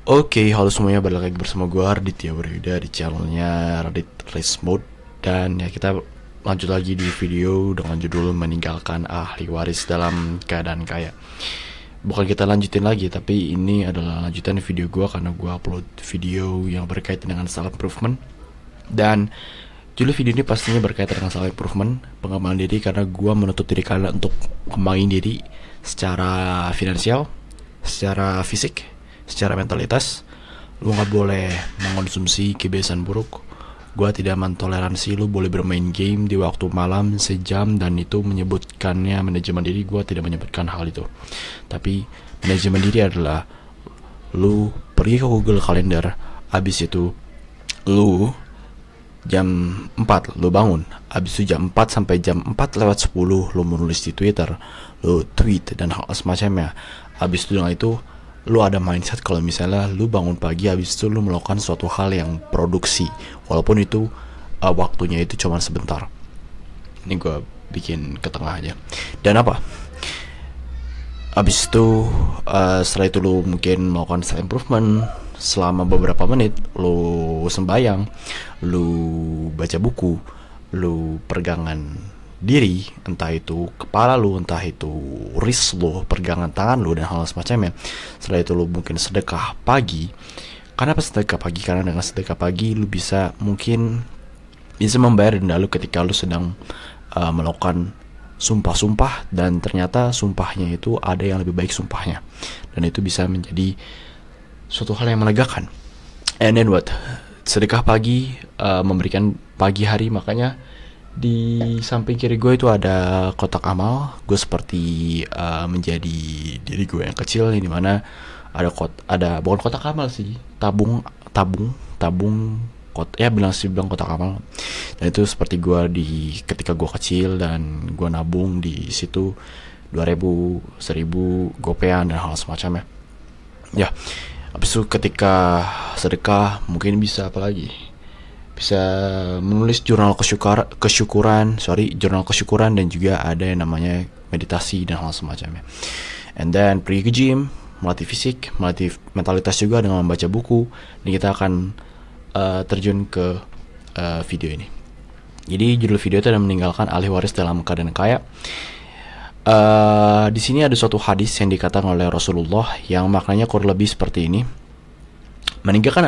Oke, halo semuanya, balik lagi bersama gue Arditya Waryuda di channelnya Radit Race Mode. Dan ya, kita lanjut lagi di video dengan judul meninggalkan ahli waris dalam keadaan kaya. Bukan kita lanjutin lagi, tapi ini adalah lanjutan video gue karena gue upload video yang berkaitan dengan self improvement. Dan judul video ini pastinya berkaitan dengan self improvement, pengembangan diri, karena gue menuntut diri kalian untuk kembangin diri secara finansial, secara fisik, secara mentalitas. Lu nggak boleh mengonsumsi kebiasaan buruk. Gua tidak mentoleransi lu boleh bermain game di waktu malam sejam, dan itu menyebutkannya manajemen diri. Gua tidak menyebutkan hal itu, tapi manajemen diri adalah lu pergi ke Google Calendar, abis itu lu jam 4 lu bangun, abis itu jam 4 sampai jam 4:10 lu menulis di Twitter, lu tweet dan hal semacamnya. Abis itu dengan itu lu ada mindset kalau misalnya lu bangun pagi, habis itu lu melakukan suatu hal yang produksi, walaupun itu waktunya itu cuma sebentar. Ini gue bikin ke tengah aja. Dan apa, habis itu setelah itu lu mungkin melakukan self improvement selama beberapa menit. Lu sembayang, lu baca buku, lu pergangan diri, entah itu kepala lu, entah itu wrist lu, pergangan tangan lu, dan hal semacamnya. Setelah itu lu mungkin sedekah pagi. Kenapa sedekah pagi? Karena dengan sedekah pagi lu bisa mungkin bisa membayar denda lu ketika lu sedang melakukan sumpah-sumpah, dan ternyata sumpahnya itu ada yang lebih baik sumpahnya, dan itu bisa menjadi suatu hal yang melegakan. And then what? Sedekah pagi memberikan pagi hari. Makanya di samping kiri gue itu ada kotak amal. Gue seperti menjadi diri gue yang kecil, ini mana ada bukan kotak amal sih, tabung ya, bilang kotak amal. Dan itu seperti gue di ketika gue kecil, dan gue nabung di situ 2.000, 1.000 gopean dan hal semacamnya. Ya, habis itu ketika sedekah mungkin bisa apa lagi? Bisa menulis jurnal kesyukuran, dan juga ada yang namanya meditasi dan hal semacamnya. And then pergi ke gym, melatih fisik, melatih mentalitas juga dengan membaca buku. Dan kita akan terjun ke video ini. Jadi judul video itu adalah meninggalkan ahli waris dalam keadaan kaya. Di sini ada suatu hadis yang dikatakan oleh Rasulullah yang maknanya kurang lebih seperti ini: meninggalkan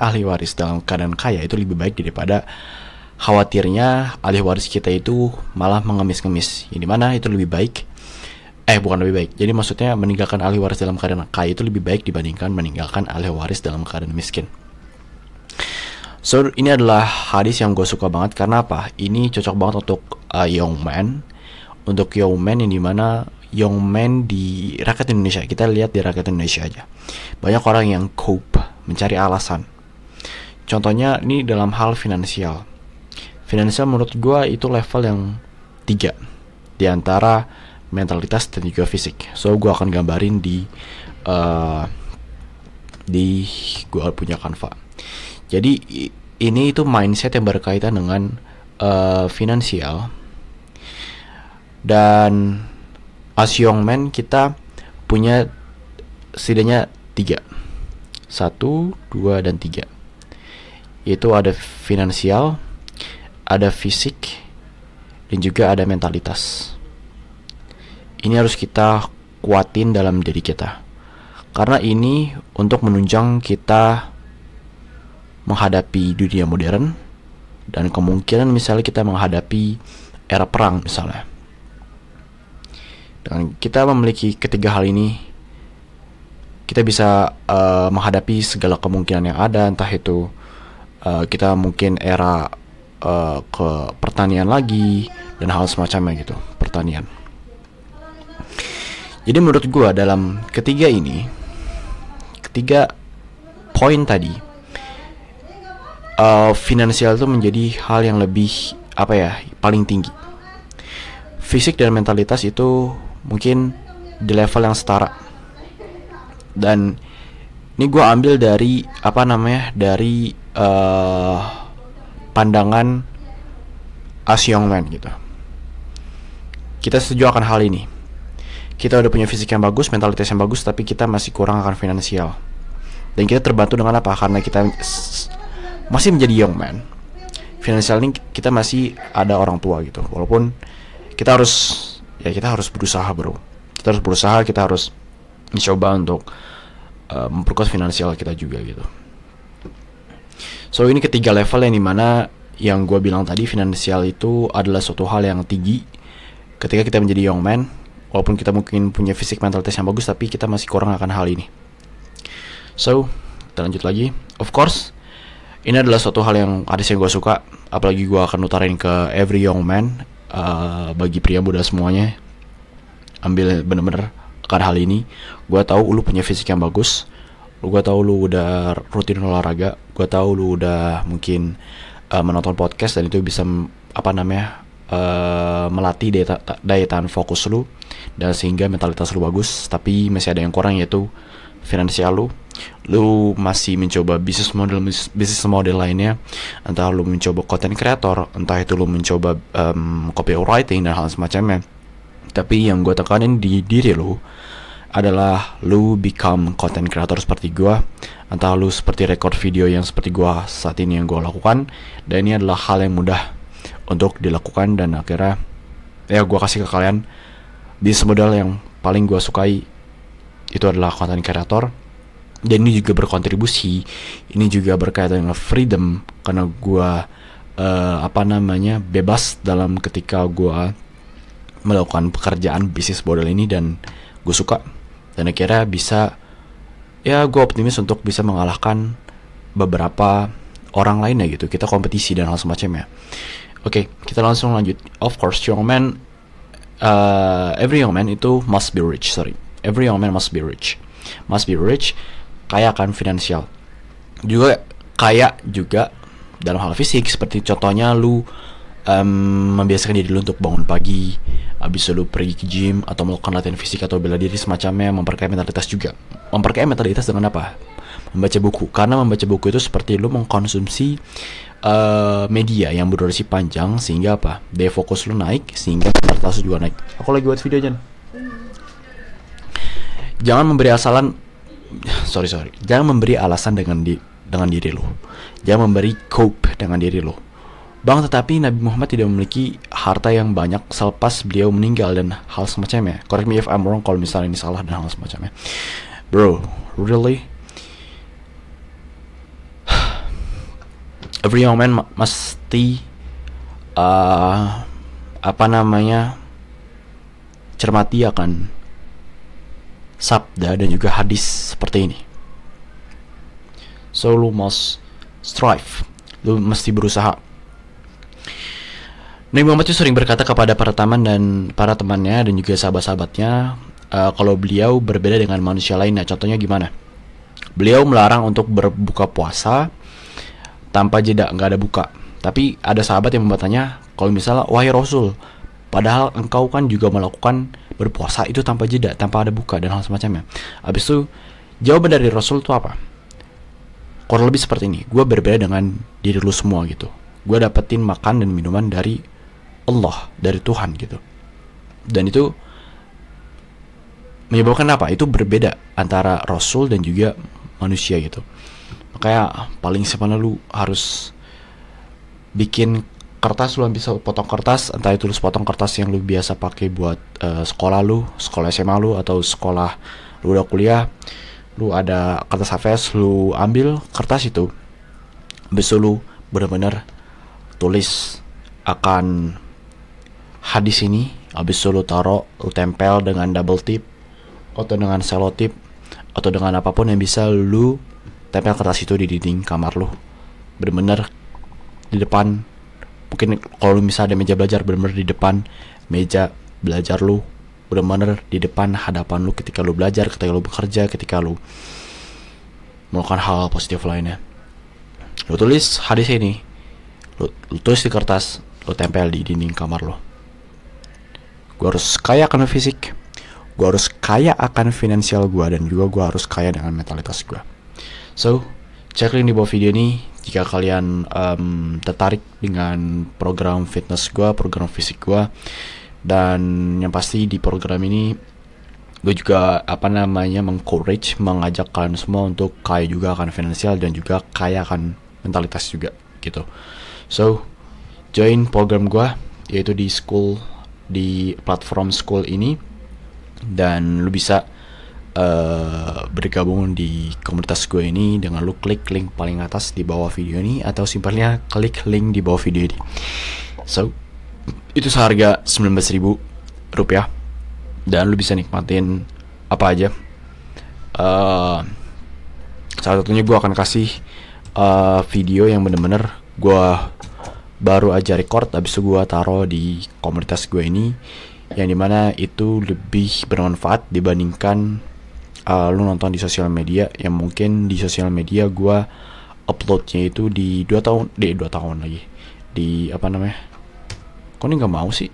ahli waris dalam keadaan kaya itu lebih baik daripada khawatirnya ahli waris kita itu malah mengemis-ngemis. Yang dimana itu lebih baik, bukan lebih baik, jadi maksudnya meninggalkan ahli waris dalam keadaan kaya itu lebih baik dibandingkan meninggalkan ahli waris dalam keadaan miskin. So ini adalah hadis yang gue suka banget. Karena apa? Ini cocok banget untuk young man, untuk young man yang dimana young man di rakyat Indonesia. Kita lihat di rakyat Indonesia aja, banyak orang yang cope, mencari alasan. Contohnya ini dalam hal finansial. Finansial menurut gue itu level yang 3 di antara mentalitas dan juga fisik. So gue akan gambarin di gue punya Canva. Jadi ini itu mindset yang berkaitan dengan finansial. Dan as young man kita punya setidaknya 3, 1, 2, dan 3. Yaitu ada finansial, ada fisik, dan juga ada mentalitas. Ini harus kita kuatin dalam diri kita, karena ini untuk menunjang kita menghadapi dunia modern, dan kemungkinan misalnya kita menghadapi era perang misalnya. Dengan kita memiliki ketiga hal ini, kita bisa menghadapi segala kemungkinan yang ada. Entah itu kita mungkin era ke pertanian lagi dan hal semacamnya gitu, pertanian. Jadi menurut gue dalam ketiga poin tadi, finansial itu menjadi hal yang lebih paling tinggi. Fisik dan mentalitas itu mungkin di level yang setara. Dan ini gue ambil dari dari pandangan as young man gitu. Kita setuju akan hal ini. Kita udah punya fisik yang bagus, mentalitas yang bagus, tapi kita masih kurang akan finansial. Dan kita terbantu dengan apa? Karena kita masih menjadi young man. Finansial ini kita masih ada orang tua gitu. Walaupun kita harus berusaha, bro. Kita harus berusaha, kita harus mencoba untuk memperkuat finansial kita juga gitu. So ini ketiga level yang dimana yang gue bilang tadi, finansial itu adalah suatu hal yang tinggi ketika kita menjadi young man. Walaupun kita mungkin punya fisik mentalitas yang bagus, tapi kita masih kurang akan hal ini. So kita lanjut lagi. Of course ini adalah suatu hal yang gue suka, apalagi gue akan utarain ke every young man, bagi pria muda semuanya. Ambil bener-bener akan hal ini. Gue tahu lu punya fisik yang bagus, gue tahu lu udah rutin olahraga, gue tahu lu udah mungkin menonton podcast, dan itu bisa melatih daya tahan fokus lu, dan sehingga mentalitas lu bagus. Tapi masih ada yang kurang, yaitu finansial lu. Lu masih mencoba bisnis model lainnya, entah lu mencoba content creator, entah itu lu mencoba copywriting dan hal semacamnya. Tapi yang gue tekanin di diri lu adalah lu become content creator seperti gue. Entah lu seperti record video yang seperti gue saat ini yang gue lakukan. Dan ini adalah hal yang mudah untuk dilakukan, dan akhirnya ya gue kasih ke kalian bisnis model yang paling gue sukai itu adalah content creator. Dan ini juga berkontribusi, ini juga berkaitan dengan freedom, karena gue bebas dalam ketika gue melakukan pekerjaan bisnis model ini, dan gue suka. Dan akhirnya bisa, ya gue optimis untuk bisa mengalahkan beberapa orang lainnya gitu. Kita kompetisi dan hal semacamnya. Oke, kita langsung lanjut. Of course, young man, every young man itu must be rich. Every young man must be rich. Kaya akan finansial. Juga kaya juga dalam hal fisik, seperti contohnya lu membiasakan diri lu untuk bangun pagi, habis lu pergi ke gym atau melakukan latihan fisik atau bela diri semacamnya. Memperkaya mentalitas juga. Memperkaya mentalitas dengan apa? Membaca buku. Karena membaca buku itu seperti lu mengkonsumsi media yang berdurasi panjang, sehingga apa? Daya fokus lu naik, sehingga mentalitas lu juga naik. Aku lagi buat video aja. Jangan memberi alasan dengan diri lu. Jangan memberi cope dengan diri lu. Tetapi Nabi Muhammad tidak memiliki harta yang banyak selepas beliau meninggal dan hal semacamnya. Correct me if I'm wrong kalau misalnya ini salah dan hal semacamnya. Bro, really? Every young man mesti cermati akan sabda dan juga hadis seperti ini. So lu must strive. Lu mesti berusaha. Nabi Muhammad itu sering berkata kepada para temannya dan juga sahabat-sahabatnya, kalau beliau berbeda dengan manusia lainnya. Contohnya gimana? Beliau melarang untuk berbuka puasa tanpa jeda, nggak ada buka. Tapi ada sahabat yang bertanya, kalau misalnya, wahai Rasul, padahal engkau kan juga melakukan berpuasa itu tanpa jeda, tanpa ada buka dan hal semacamnya. Habis itu jawaban dari Rasul itu apa? Kurang lebih seperti ini, gue berbeda dengan diri lu semua gitu. Gue dapetin makan dan minuman dari Allah, dari Tuhan gitu. Dan itu menyebabkan apa? Itu berbeda antara Rasul dan juga manusia gitu. Makanya paling sebenarnya lu harus bikin kertas, lu bisa potong kertas, entah itu lu potong kertas yang lu biasa pakai buat sekolah SMA lu, atau sekolah lu udah kuliah, lu ada kertas HVS, lu ambil kertas itu, habis itu lu benar-benar tulis akan hadis ini, habis itu lu taruh, lu tempel dengan double tip atau dengan selotip atau dengan apapun yang bisa lu tempel kertas itu di dinding kamar lu, benar-benar di depan. Mungkin kalau lu misalnya ada meja belajar, benar-benar di depan meja belajar lu, benar-benar di depan hadapan lu ketika lu belajar, ketika lu bekerja, ketika lu melakukan hal positif lainnya. Lu tulis hadis ini, lu tulis di kertas, lu tempel di dinding kamar lu. Gue harus kaya akan fisik, gue harus kaya akan finansial gue, dan juga gue harus kaya dengan mentalitas gue. So, cek link di bawah video ini jika kalian tertarik dengan program fitness gue, program fisik gue. Dan yang pasti di program ini gue juga mengajak kalian semua untuk kaya juga akan finansial dan juga kaya akan mentalitas juga gitu. So join program gue yaitu di platform school ini, dan lu bisa bergabung di komunitas gue ini dengan lu klik link paling atas di bawah video ini, atau simpelnya klik link di bawah video ini. So itu seharga 19.000 rupiah dan lu bisa nikmatin apa aja. Salah satunya gue akan kasih video yang bener-bener gue baru aja record, habis itu gue taruh di komunitas gue ini, yang dimana itu lebih bermanfaat dibandingkan lu nonton di sosial media, yang mungkin di sosial media gue uploadnya itu di 2 tahun lagi di apa namanya, kok ini nggak mau sih.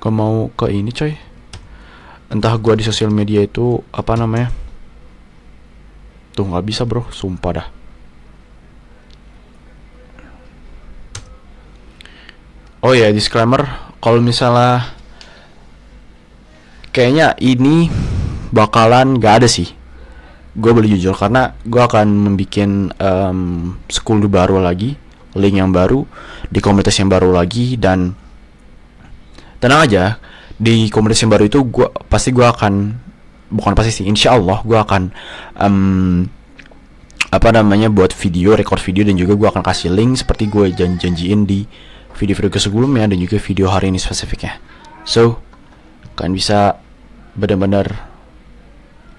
Kok mau ke ini coy, entah gue di sosial media itu apa namanya tuh, nggak bisa bro, sumpah dah. Oh ya, disclaimer, kalau misalnya kayaknya ini bakalan gak ada sih, gue boleh jujur, karena gue akan membuat school baru lagi, link yang baru di komunitas yang baru lagi, dan tenang aja, di komunitas yang baru itu insya Allah gue akan buat video, record video, dan juga gue akan kasih link seperti gue janjiin di video-video sebelumnya dan juga video hari ini spesifiknya. So kalian bisa benar-benar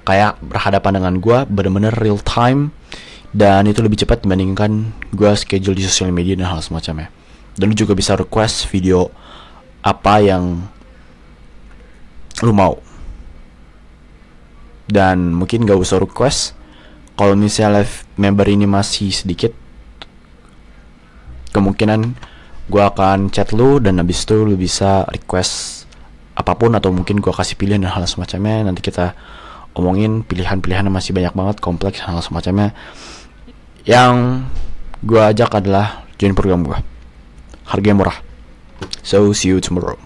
kayak berhadapan dengan gue, benar-benar real time, dan itu lebih cepat dibandingkan gue schedule di sosial media dan hal semacamnya. Dan lu juga bisa request video apa yang lu mau, dan mungkin gak usah request kalau misalnya member ini masih sedikit, kemungkinan gue akan chat lu, dan habis itu lu bisa request apapun, atau mungkin gue kasih pilihan dan hal semacamnya. Nanti kita omongin pilihan-pilihan yang masih banyak banget, kompleks, hal semacamnya. Yang gue ajak adalah join program gue, harganya murah. So see you tomorrow.